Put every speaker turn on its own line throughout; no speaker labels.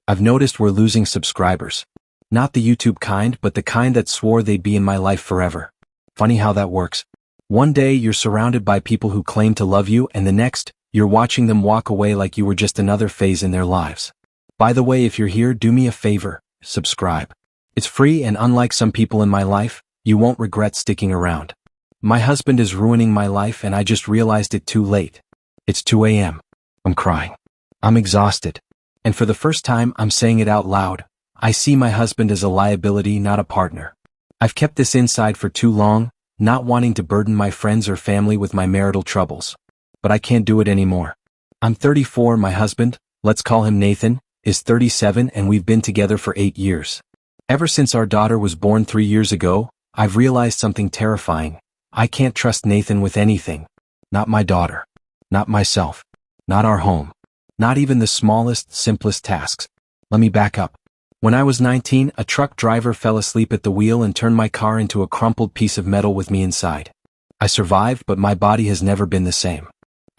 I've noticed we're losing subscribers. Not the YouTube kind, but the kind that swore they'd be in my life forever. Funny how that works. One day you're surrounded by people who claim to love you, and the next, you're watching them walk away like you were just another phase in their lives. By the way, if you're here, do me a favor, subscribe. It's free, and unlike some people in my life, you won't regret sticking around. My husband is ruining my life, and I just realized it too late. It's 2 a.m. I'm crying. I'm exhausted. And for the first time, I'm saying it out loud. I see my husband as a liability, not a partner. I've kept this inside for too long, not wanting to burden my friends or family with my marital troubles. But I can't do it anymore. I'm 34, my husband, let's call him Nathan, is 37, and we've been together for 8 years. Ever since our daughter was born 3 years ago, I've realized something terrifying. I can't trust Nathan with anything. Not my daughter. Not myself. Not our home. Not even the smallest, simplest tasks. Let me back up. When I was 19, a truck driver fell asleep at the wheel and turned my car into a crumpled piece of metal with me inside. I survived, but my body has never been the same.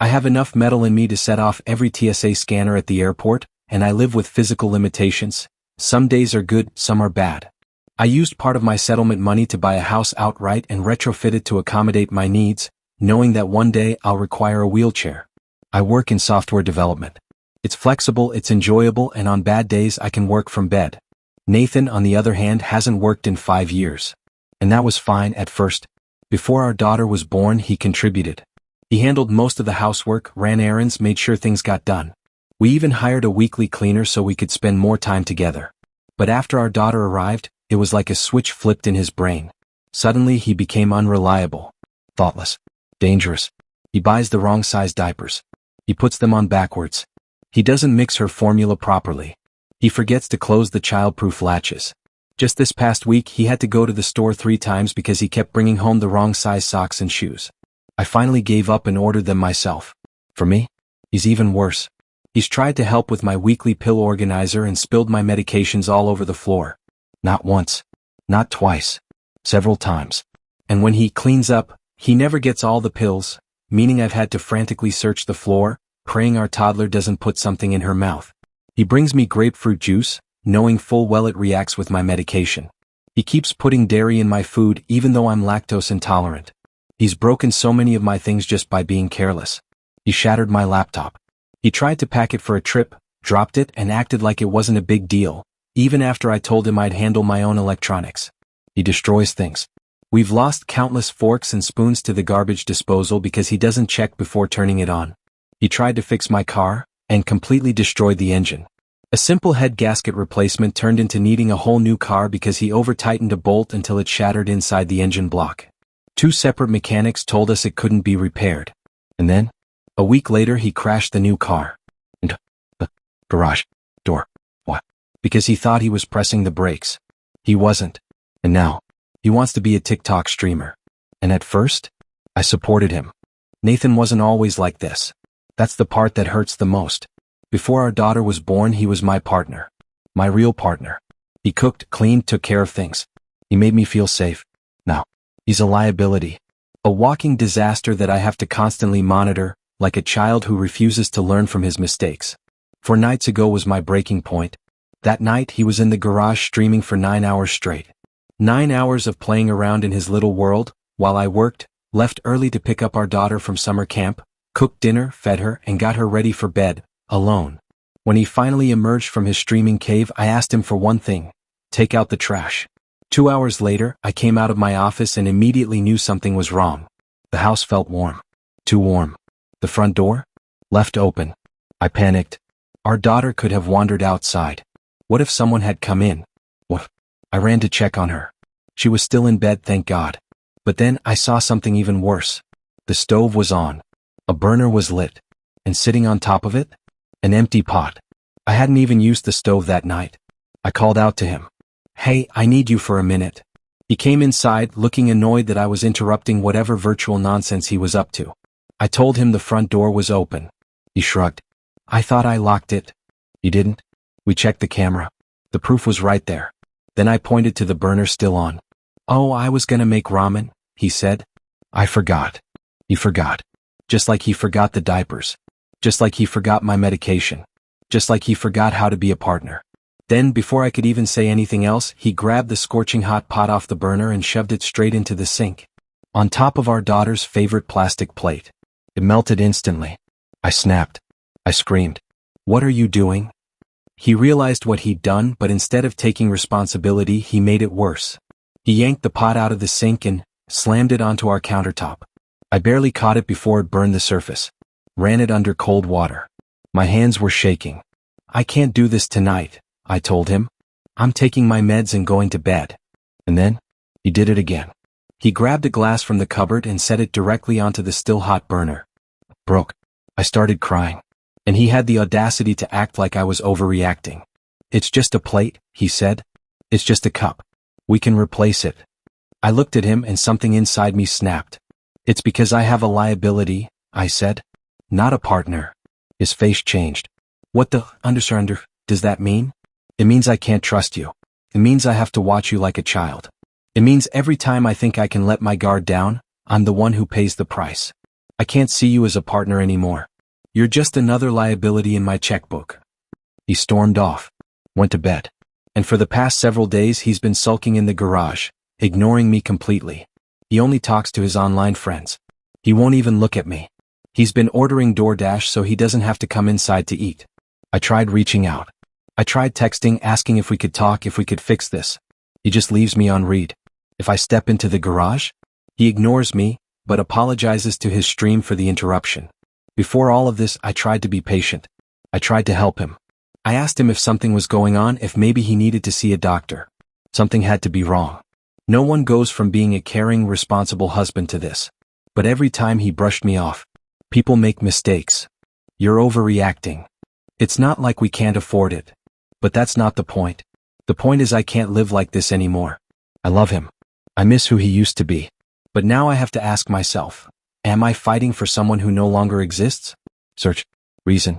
I have enough metal in me to set off every TSA scanner at the airport, and I live with physical limitations. Some days are good, some are bad. I used part of my settlement money to buy a house outright and retrofit it to accommodate my needs, knowing that one day I'll require a wheelchair. I work in software development. It's flexible, it's enjoyable, and on bad days I can work from bed. Nathan, on the other hand, hasn't worked in 5 years. And that was fine at first. Before our daughter was born, he contributed. He handled most of the housework, ran errands, made sure things got done. We even hired a weekly cleaner so we could spend more time together. But after our daughter arrived, it was like a switch flipped in his brain. Suddenly he became unreliable, thoughtless, dangerous. He buys the wrong size diapers. He puts them on backwards. He doesn't mix her formula properly. He forgets to close the child-proof latches. Just this past week, he had to go to the store 3 times because he kept bringing home the wrong size socks and shoes. I finally gave up and ordered them myself. For me, he's even worse. He's tried to help with my weekly pill organizer and spilled my medications all over the floor. Not once. Not twice. Several times. And when he cleans up, he never gets all the pills, meaning I've had to frantically search the floor, praying our toddler doesn't put something in her mouth. He brings me grapefruit juice, knowing full well it reacts with my medication. He keeps putting dairy in my food even though I'm lactose intolerant. He's broken so many of my things just by being careless. He shattered my laptop. He tried to pack it for a trip, dropped it, and acted like it wasn't a big deal, even after I told him I'd handle my own electronics. He destroys things. We've lost countless forks and spoons to the garbage disposal because he doesn't check before turning it on. He tried to fix my car, and completely destroyed the engine. A simple head gasket replacement turned into needing a whole new car because he over-tightened a bolt until it shattered inside the engine block. 2 separate mechanics told us it couldn't be repaired. And then, a week later, he crashed the new car. And the garage door. What? Because he thought he was pressing the brakes. He wasn't. And now, he wants to be a TikTok streamer. And at first, I supported him. Nathan wasn't always like this. That's the part that hurts the most. Before our daughter was born, he was my partner. My real partner. He cooked, cleaned, took care of things. He made me feel safe. Now, he's a liability. A walking disaster that I have to constantly monitor, like a child who refuses to learn from his mistakes. 4 nights ago was my breaking point. That night, he was in the garage streaming for 9 hours straight. 9 hours of playing around in his little world, while I worked, left early to pick up our daughter from summer camp, cooked dinner, fed her, and got her ready for bed, alone. When he finally emerged from his streaming cave, I asked him for one thing: take out the trash. 2 hours later, I came out of my office and immediately knew something was wrong. The house felt warm. Too warm. The front door? Left open. I panicked. Our daughter could have wandered outside. What if someone had come in? What? I ran to check on her. She was still in bed, thank God. But then I saw something even worse. The stove was on. A burner was lit. And sitting on top of it? An empty pot. I hadn't even used the stove that night. I called out to him. Hey, I need you for a minute. He came inside, looking annoyed that I was interrupting whatever virtual nonsense he was up to. I told him the front door was open. He shrugged. I thought I locked it. You didn't? We checked the camera. The proof was right there. Then I pointed to the burner still on. Oh, I was gonna make ramen, he said. I forgot. He forgot. Just like he forgot the diapers. Just like he forgot my medication. Just like he forgot how to be a partner. Then, before I could even say anything else, he grabbed the scorching hot pot off the burner and shoved it straight into the sink, on top of our daughter's favorite plastic plate. It melted instantly. I snapped. I screamed. "What are you doing?" He realized what he'd done, but instead of taking responsibility, he made it worse. He yanked the pot out of the sink and slammed it onto our countertop. I barely caught it before it burned the surface. Ran it under cold water. My hands were shaking. "I can't do this tonight," I told him. "I'm taking my meds and going to bed." And then, he did it again. He grabbed a glass from the cupboard and set it directly onto the still hot burner. Broke. I started crying. And he had the audacity to act like I was overreacting. "It's just a plate," he said. "It's just a cup. We can replace it." I looked at him and something inside me snapped. "It's because I have a liability," I said. "Not a partner." His face changed. "What the under does that mean?" "It means I can't trust you. It means I have to watch you like a child. It means every time I think I can let my guard down, I'm the one who pays the price. I can't see you as a partner anymore. You're just another liability in my checkbook." He stormed off. Went to bed. And for the past several days he's been sulking in the garage, ignoring me completely. He only talks to his online friends. He won't even look at me. He's been ordering DoorDash so he doesn't have to come inside to eat. I tried reaching out. I tried texting, asking if we could talk, if we could fix this. He just leaves me on read. If I step into the garage, he ignores me, but apologizes to his stream for the interruption. Before all of this, I tried to be patient. I tried to help him. I asked him if something was going on, if maybe he needed to see a doctor. Something had to be wrong. No one goes from being a caring, responsible husband to this. But every time he brushed me off. "People make mistakes. You're overreacting. It's not like we can't afford it." But that's not the point. The point is I can't live like this anymore. I love him. I miss who he used to be. But now I have to ask myself, am I fighting for someone who no longer exists? Search. Reason.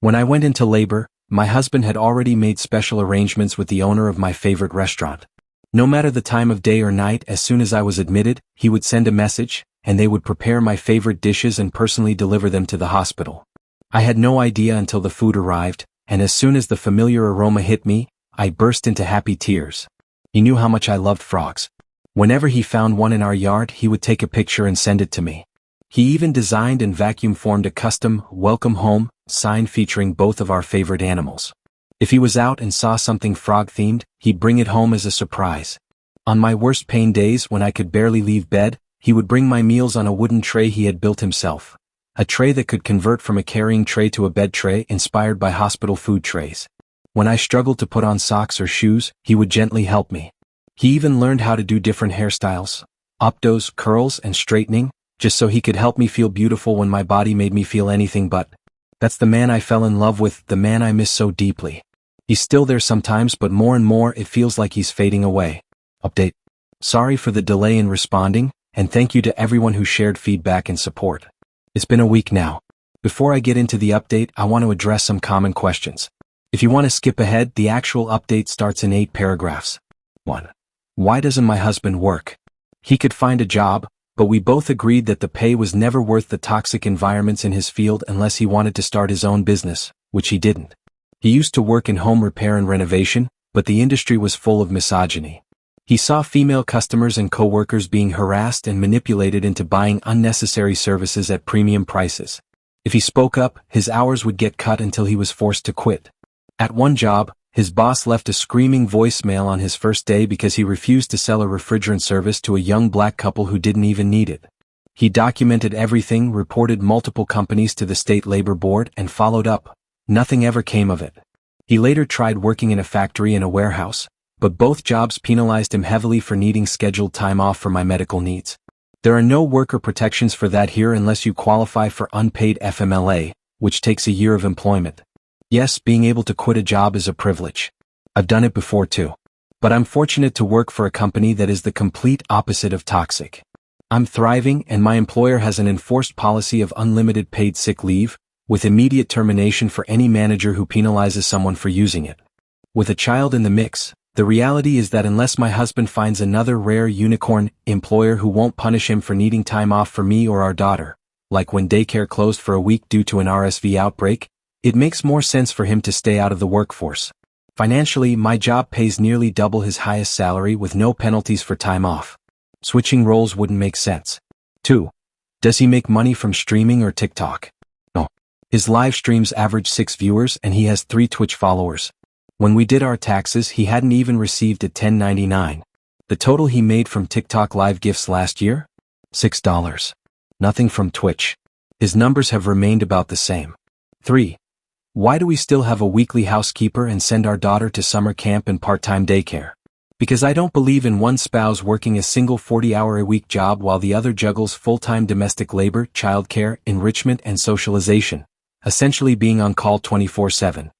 When I went into labor, my husband had already made special arrangements with the owner of my favorite restaurant. No matter the time of day or night, as soon as I was admitted, he would send a message, and they would prepare my favorite dishes and personally deliver them to the hospital. I had no idea until the food arrived, and as soon as the familiar aroma hit me, I burst into happy tears. He knew how much I loved frogs. Whenever he found one in our yard, he would take a picture and send it to me. He even designed and vacuum-formed a custom "Welcome Home" sign featuring both of our favorite animals. If he was out and saw something frog-themed, he'd bring it home as a surprise. On my worst pain days when I could barely leave bed, he would bring my meals on a wooden tray he had built himself. A tray that could convert from a carrying tray to a bed tray inspired by hospital food trays. When I struggled to put on socks or shoes, he would gently help me. He even learned how to do different hairstyles, optos, curls, and straightening, just so he could help me feel beautiful when my body made me feel anything but. That's the man I fell in love with, the man I miss so deeply. He's still there sometimes, but more and more it feels like he's fading away. Update. Sorry for the delay in responding, and thank you to everyone who shared feedback and support. It's been a week now. Before I get into the update, I want to address some common questions. If you want to skip ahead, the actual update starts in 8 paragraphs. 1. Why doesn't my husband work? He could find a job, but we both agreed that the pay was never worth the toxic environments in his field unless he wanted to start his own business, which he didn't. He used to work in home repair and renovation, but the industry was full of misogyny. He saw female customers and coworkers being harassed and manipulated into buying unnecessary services at premium prices. If he spoke up, his hours would get cut until he was forced to quit. At one job, his boss left a screaming voicemail on his first day because he refused to sell a refrigerant service to a young black couple who didn't even need it. He documented everything, reported multiple companies to the state labor board, and followed up. Nothing ever came of it. He later tried working in a factory and a warehouse, but both jobs penalized him heavily for needing scheduled time off for my medical needs. There are no worker protections for that here unless you qualify for unpaid FMLA, which takes a year of employment. Yes, being able to quit a job is a privilege. I've done it before too. But I'm fortunate to work for a company that is the complete opposite of toxic. I'm thriving, and my employer has an enforced policy of unlimited paid sick leave, with immediate termination for any manager who penalizes someone for using it. With a child in the mix, the reality is that unless my husband finds another rare unicorn employer who won't punish him for needing time off for me or our daughter, like when daycare closed for a week due to an RSV outbreak, it makes more sense for him to stay out of the workforce. Financially, my job pays nearly double his highest salary with no penalties for time off. Switching roles wouldn't make sense. 2. Does he make money from streaming or TikTok? No. His live streams average 6 viewers and he has 3 Twitch followers. When we did our taxes, he hadn't even received a 1099. The total he made from TikTok live gifts last year? $6. Nothing from Twitch. His numbers have remained about the same. 3. Why do we still have a weekly housekeeper and send our daughter to summer camp and part-time daycare? Because I don't believe in one spouse working a single 40-hour-a-week job while the other juggles full-time domestic labor, childcare, enrichment, and socialization, essentially being on call 24/7.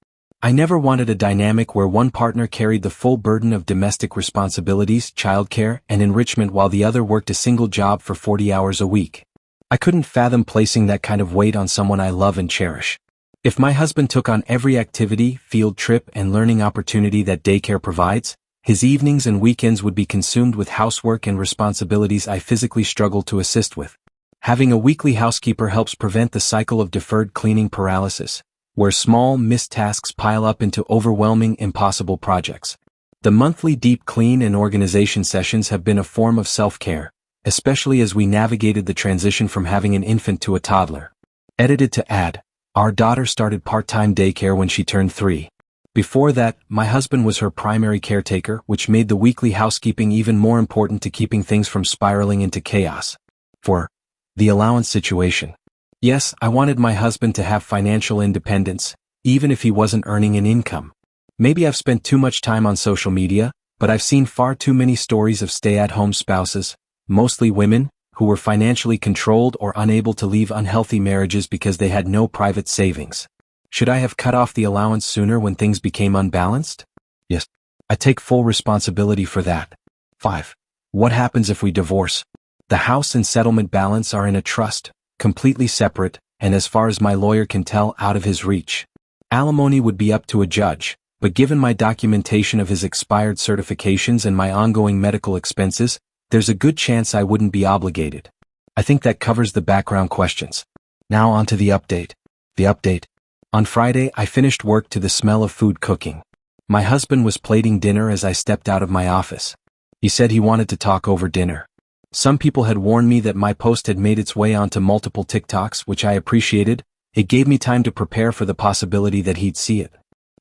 I never wanted a dynamic where one partner carried the full burden of domestic responsibilities, childcare, and enrichment while the other worked a single job for 40 hours a week. I couldn't fathom placing that kind of weight on someone I love and cherish. If my husband took on every activity, field trip, and learning opportunity that daycare provides, his evenings and weekends would be consumed with housework and responsibilities I physically struggle to assist with. Having a weekly housekeeper helps prevent the cycle of deferred cleaning paralysis, where small, missed tasks pile up into overwhelming, impossible projects. The monthly deep clean and organization sessions have been a form of self-care, especially as we navigated the transition from having an infant to a toddler. Edited to add, our daughter started part-time daycare when she turned 3. Before that, my husband was her primary caretaker, which made the weekly housekeeping even more important to keeping things from spiraling into chaos. 4. The allowance situation. Yes, I wanted my husband to have financial independence, even if he wasn't earning an income. Maybe I've spent too much time on social media, but I've seen far too many stories of stay-at-home spouses, mostly women, who were financially controlled or unable to leave unhealthy marriages because they had no private savings. Should I have cut off the allowance sooner when things became unbalanced? Yes. I take full responsibility for that. 5. What happens if we divorce? The house and settlement balance are in a trust, completely separate, and as far as my lawyer can tell, out of his reach. Alimony would be up to a judge, but given my documentation of his expired certifications and my ongoing medical expenses, there's a good chance I wouldn't be obligated. I think that covers the background questions. Now on to the update. The update. On Friday, I finished work to the smell of food cooking. My husband was plating dinner as I stepped out of my office. He said he wanted to talk over dinner. Some people had warned me that my post had made its way onto multiple TikToks, which I appreciated. It gave me time to prepare for the possibility that he'd see it.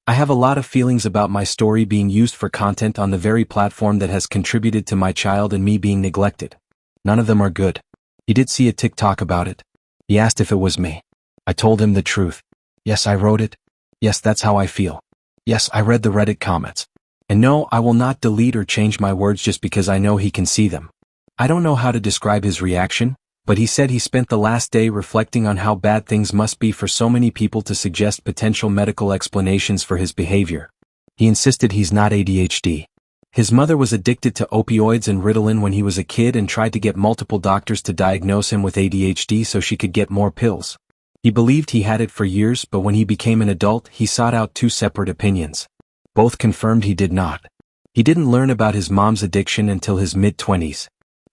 I have a lot of feelings about my story being used for content on the very platform that has contributed to my child and me being neglected. None of them are good. He did see a TikTok about it. He asked if it was me. I told him the truth. Yes, I wrote it. Yes, that's how I feel. Yes, I read the Reddit comments. And no, I will not delete or change my words just because I know he can see them. I don't know how to describe his reaction, but he said he spent the last day reflecting on how bad things must be for so many people to suggest potential medical explanations for his behavior. He insisted he's not ADHD. His mother was addicted to opioids and Ritalin when he was a kid and tried to get multiple doctors to diagnose him with ADHD so she could get more pills. He believed he had it for years, but when he became an adult, he sought out 2 separate opinions. Both confirmed he did not. He didn't learn about his mom's addiction until his mid-20s.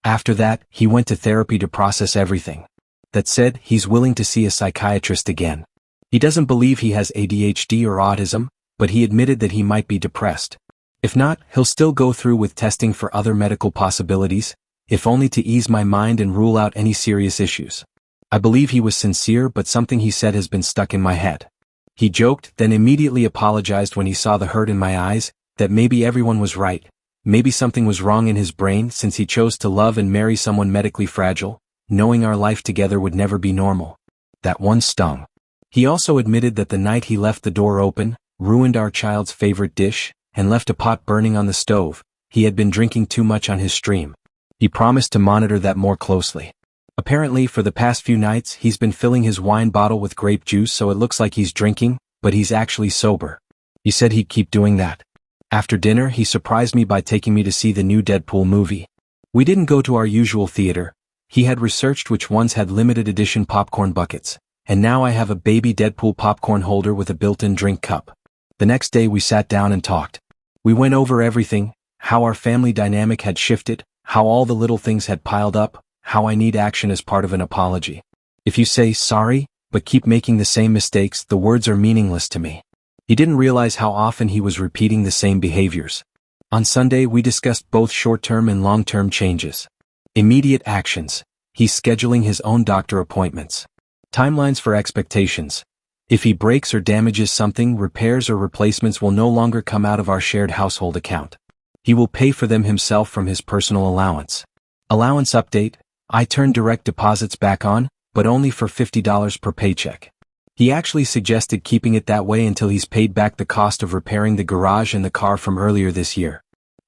After that, he went to therapy to process everything. That said, he's willing to see a psychiatrist again. He doesn't believe he has ADHD or autism, but he admitted that he might be depressed. If not, he'll still go through with testing for other medical possibilities, if only to ease my mind and rule out any serious issues. I believe he was sincere, but something he said has been stuck in my head. He joked, then immediately apologized when he saw the hurt in my eyes, that maybe everyone was right. Maybe something was wrong in his brain since he chose to love and marry someone medically fragile, knowing our life together would never be normal. That one stung. He also admitted that the night he left the door open, ruined our child's favorite dish, and left a pot burning on the stove, he had been drinking too much on his stream. He promised to monitor that more closely. Apparently, for the past few nights, he's been filling his wine bottle with grape juice so it looks like he's drinking, but he's actually sober. He said he'd keep doing that. After dinner, he surprised me by taking me to see the new Deadpool movie. We didn't go to our usual theater. He had researched which ones had limited edition popcorn buckets, and now I have a baby Deadpool popcorn holder with a built-in drink cup. The next day we sat down and talked. We went over everything, how our family dynamic had shifted, how all the little things had piled up, how I need action as part of an apology. If you say sorry, but keep making the same mistakes, the words are meaningless to me. He didn't realize how often he was repeating the same behaviors. On Sunday, we discussed both short-term and long-term changes. Immediate actions. He's scheduling his own doctor appointments. Timelines for expectations. If he breaks or damages something, repairs or replacements will no longer come out of our shared household account. He will pay for them himself from his personal allowance. Allowance update. I turned direct deposits back on, but only for $50 per paycheck. He actually suggested keeping it that way until he's paid back the cost of repairing the garage and the car from earlier this year.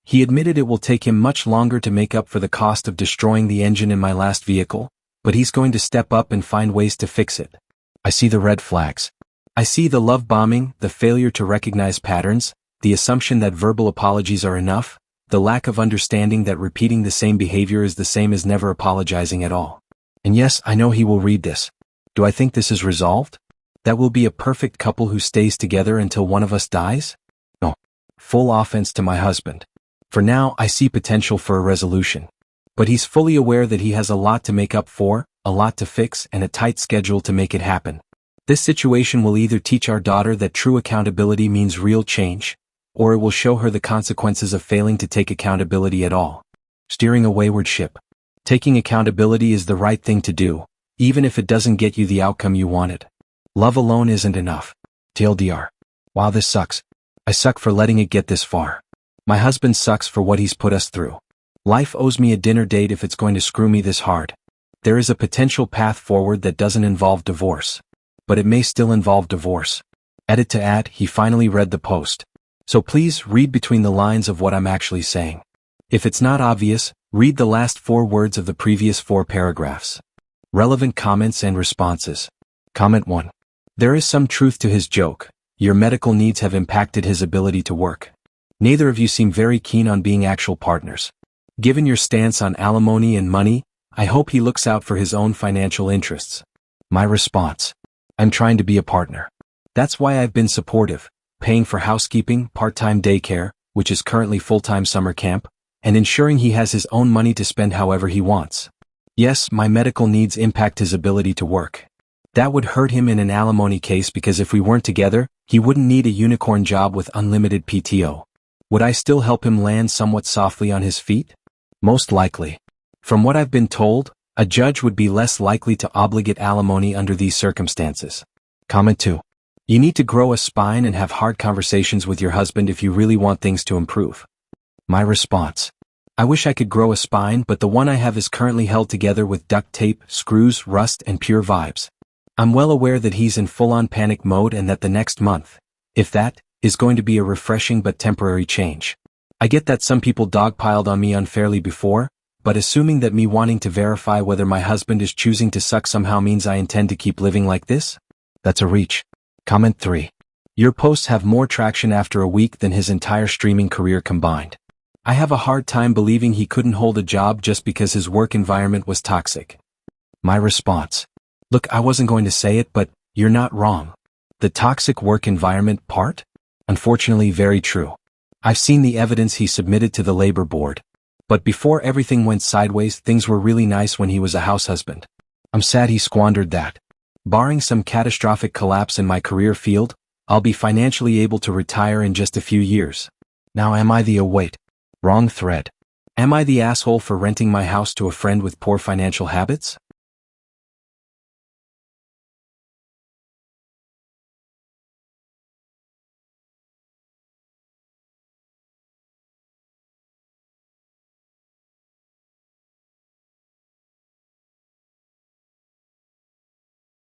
He admitted it will take him much longer to make up for the cost of destroying the engine in my last vehicle, but he's going to step up and find ways to fix it. I see the red flags. I see the love bombing, the failure to recognize patterns, the assumption that verbal apologies are enough, the lack of understanding that repeating the same behavior is the same as never apologizing at all. And yes, I know he will read this. Do I think this is resolved? That we'll be a perfect couple who stays together until one of us dies? No. Full offense to my husband. For now, I see potential for a resolution. But he's fully aware that he has a lot to make up for, a lot to fix, and a tight schedule to make it happen. This situation will either teach our daughter that true accountability means real change, or it will show her the consequences of failing to take accountability at all. Steering a wayward ship. Taking accountability is the right thing to do, even if it doesn't get you the outcome you wanted. Love alone isn't enough. TLDR. Wow, this sucks. I suck for letting it get this far. My husband sucks for what he's put us through. Life owes me a dinner date if it's going to screw me this hard. There is a potential path forward that doesn't involve divorce. But it may still involve divorce. Edit to add, he finally read the post. So please read between the lines of what I'm actually saying. If it's not obvious, read the last 4 words of the previous 4 paragraphs. Relevant comments and responses. Comment 1. There is some truth to his joke. Your medical needs have impacted his ability to work. Neither of you seem very keen on being actual partners. Given your stance on alimony and money, I hope he looks out for his own financial interests. My response. I'm trying to be a partner. That's why I've been supportive, paying for housekeeping, part-time daycare, which is currently full-time summer camp, and ensuring he has his own money to spend however he wants. Yes, my medical needs impact his ability to work. That would hurt him in an alimony case because if we weren't together, he wouldn't need a unicorn job with unlimited PTO. Would I still help him land somewhat softly on his feet? Most likely. From what I've been told, a judge would be less likely to obligate alimony under these circumstances. Comment 2. You need to grow a spine and have hard conversations with your husband if you really want things to improve. My response. I wish I could grow a spine, but the one I have is currently held together with duct tape, screws, rust, and pure vibes. I'm well aware that he's in full-on panic mode and that the next month, if that, is going to be a refreshing but temporary change. I get that some people dogpiled on me unfairly before, but assuming that me wanting to verify whether my husband is choosing to suck somehow means I intend to keep living like this? That's a reach. Comment 3. Your posts have more traction after a week than his entire streaming career combined. I have a hard time believing he couldn't hold a job just because his work environment was toxic. My response. Look, I wasn't going to say it, but you're not wrong. The toxic work environment part? Unfortunately, very true. I've seen the evidence he submitted to the labor board. But before everything went sideways, things were really nice when he was a house husband. I'm sad he squandered that. Barring some catastrophic collapse in my career field, I'll be financially able to retire in just a few years. Now am I the wait. Wrong thread. Am I the asshole for renting my house to a friend with poor financial habits?